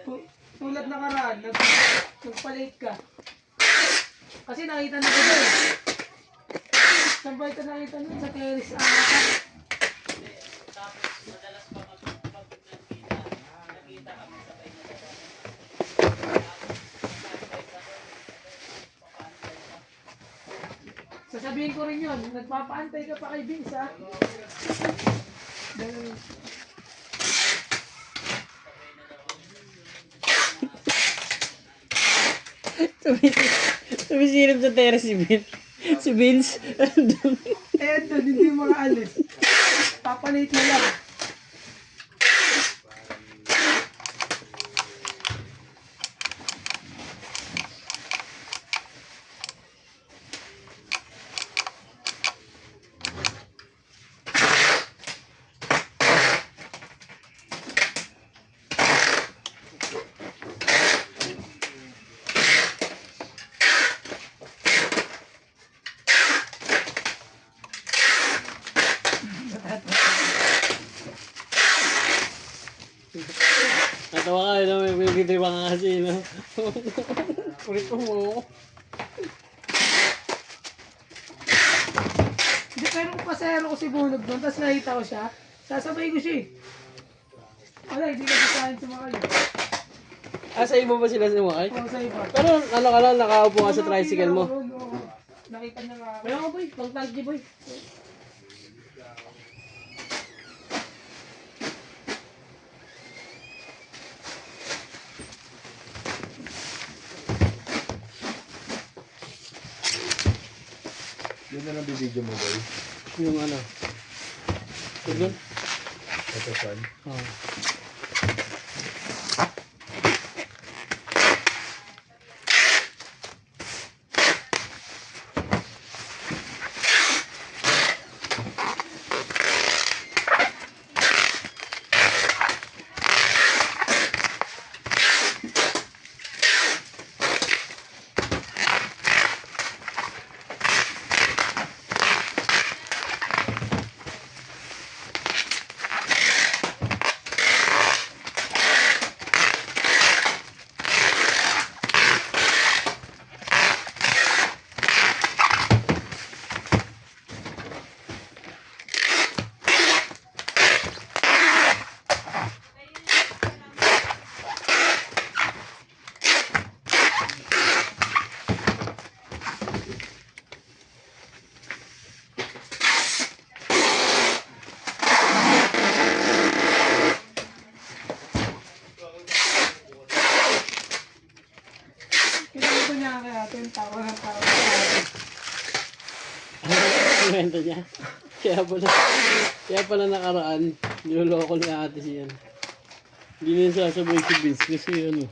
Tulad na karaan, nagpalit ka. Kasi nakita na ko doon. Saan ba ito nakita nun? Sa terrace ata. Tapos madalas pa nakita kami sabay na Sasabihin ko rin yun, nagpapaantay ka pa kay Vince, ha? Sumisilip sa terrace si Vince. Si Vince. Eh, doon, hindi makaalis. Papalit na lang. Natawa ka, no? May pinagdidiwa nga kasi, no? Kulit mo. Hindi, pero kung pasero ko si Bunog doon, tapos nakita ko siya, sasabay ko siya eh. Wala, hindi ka bisahin sumakay. Ah, sa iba ba sila sumakay? Oo, sa iba. Pero ano ka lang, nakaupo ka sa tricycle mo. Oo. Nakita niya nga ako. Kaya ka boy, pang tagdi boy. Yun na lang bibidyo mo, boy. Yung ano. Tugon? Ito, son. Oo. Kinakito niya kaya ito yung tawa ng tawa. Ang kwento niya. Kaya pala nakaraan, niloloko ni ate siya. Hindi na sasabay si Vince kasi ano.